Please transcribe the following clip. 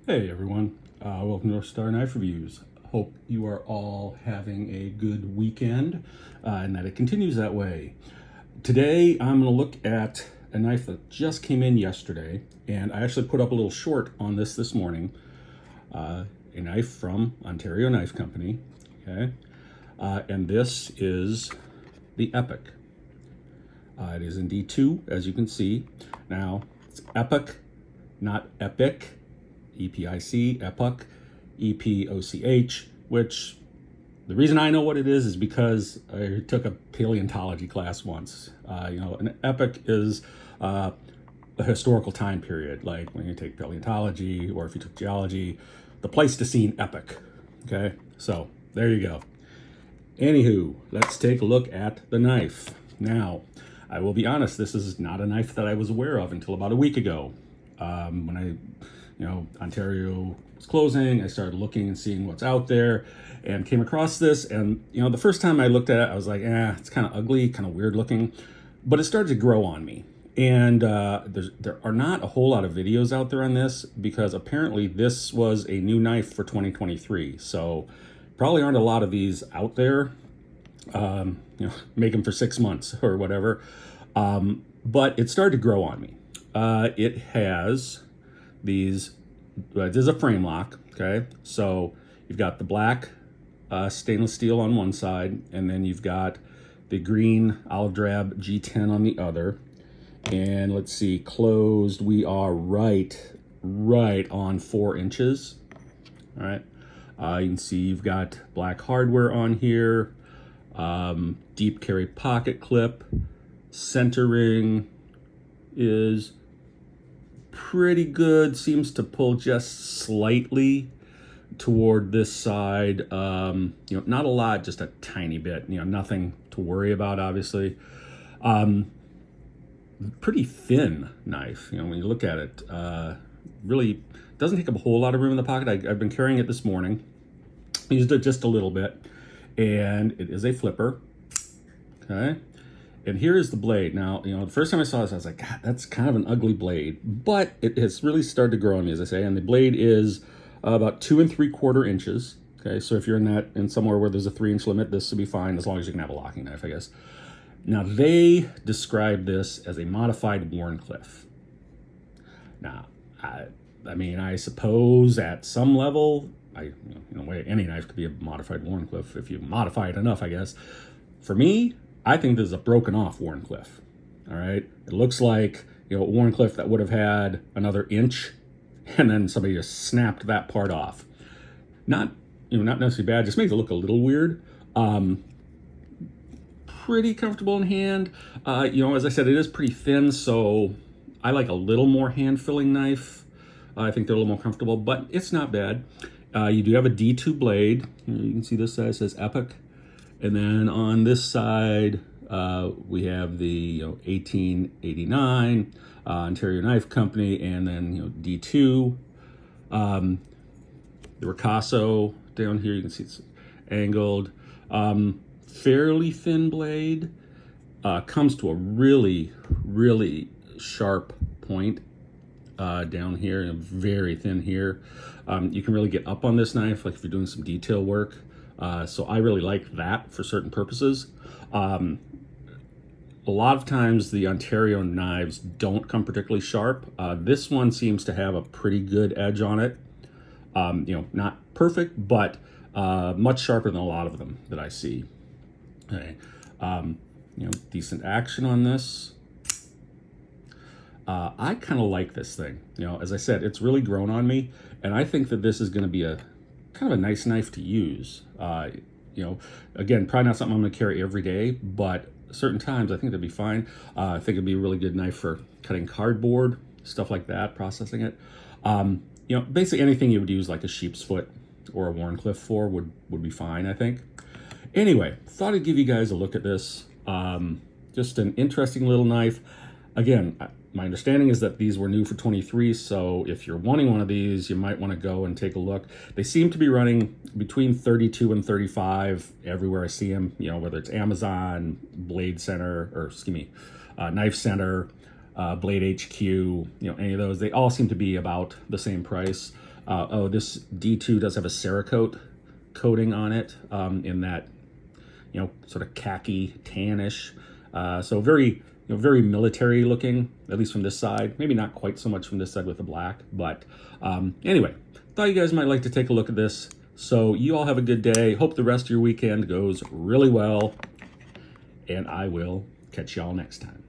Hey everyone, welcome to our Star Knife Reviews. Hope you are all having a good weekend and that it continues that way. Today I'm going to look at a knife that just came in yesterday, and I actually put up a little short on this morning. A knife from Ontario Knife Company, okay? And this is the Epoch. It is in D2, as you can see. Now, it's Epoch, not Epic. EPIC, Epoch, EPOCH, which the reason I know what it is because I took a paleontology class once. An epoch is a historical time period, like when you take paleontology or if you took geology, the Pleistocene epoch. Okay, so there you go. Anywho, let's take a look at the knife. Now, I will be honest, this is not a knife that I was aware of until about a week ago. When Ontario was closing, I started looking and seeing what's out there and came across this. And, the first time I looked at it, I was like, it's kind of ugly, kind of weird looking, but it started to grow on me. And there are not a whole lot of videos out there on this because apparently this was a new knife for 2023. So probably aren't a lot of these out there. Make them for 6 months or whatever. But it started to grow on me. It has these, this is a Framelock, okay? So you've got the black stainless steel on one side, and then you've got the green olive drab G10 on the other. And let's see, closed, we are right on 4 inches, all right? You can see you've got black hardware on here, deep carry pocket clip, centering is pretty good, seems to pull just slightly toward this side. Not a lot, just a tiny bit, nothing to worry about, obviously. Pretty thin knife, when you look at it. Really doesn't take up a whole lot of room in the pocket. I've been carrying it this morning, used it just a little bit, and it is a flipper, okay? And here is the blade. Now, the first time I saw this, I was like, God, that's kind of an ugly blade. But it has really started to grow on me, as I say. And the blade is about 2 3/4 inches. Okay, so if you're in somewhere where there's a 3-inch limit, this will be fine as long as you can have a locking knife, I guess. Now, they describe this as a modified Wharncliffe. Now, I suppose at some level, any knife could be a modified Wharncliffe if you modify it enough, I guess. For me, I think this is a broken off Wharncliffe. All right. It looks like, a Wharncliffe that would have had another inch and then somebody just snapped that part off. Not necessarily bad, just makes it look a little weird. Pretty comfortable in hand. As I said, it is pretty thin, so I like a little more hand filling knife. I think they're a little more comfortable, but it's not bad. You do have a D2 blade. You can see this side says Epoch. And then on this side, we have the 1889 Ontario Knife Company, and then D2. The Ricasso down here, you can see it's angled. Fairly thin blade. Comes to a really sharp point down here, and very thin here. You can really get up on this knife, like if you're doing some detail work. So I really like that for certain purposes. A lot of times the Ontario knives don't come particularly sharp. This one seems to have a pretty good edge on it. Not perfect, but much sharper than a lot of them that I see. Okay. Decent action on this. I kind of like this thing. As I said, it's really grown on me, and I think that this is going to be a kind of a nice knife to use. Again, probably not something I'm going to carry every day, but certain times I think that'd be fine. I think it'd be a really good knife for cutting cardboard, stuff like that, processing it. Basically anything you would use like a sheep's foot or a Wharncliffe for would be fine, I think. Anyway, thought I'd give you guys a look at this. Just an interesting little knife. Again, my understanding is that these were new for 23, so if you're wanting one of these, you might want to go and take a look. They seem to be running between 32 and 35 everywhere I see them, whether it's Amazon, Blade Center, or Knife Center, Blade HQ, any of those. They all seem to be about the same price. Oh, this D2 does have a Cerakote coating on it, in that, sort of khaki tannish. So very, very military looking, at least from this side. Maybe not quite so much from this side with the black, but anyway, thought you guys might like to take a look at this. So you all have a good day. Hope the rest of your weekend goes really well, and I will catch y'all next time.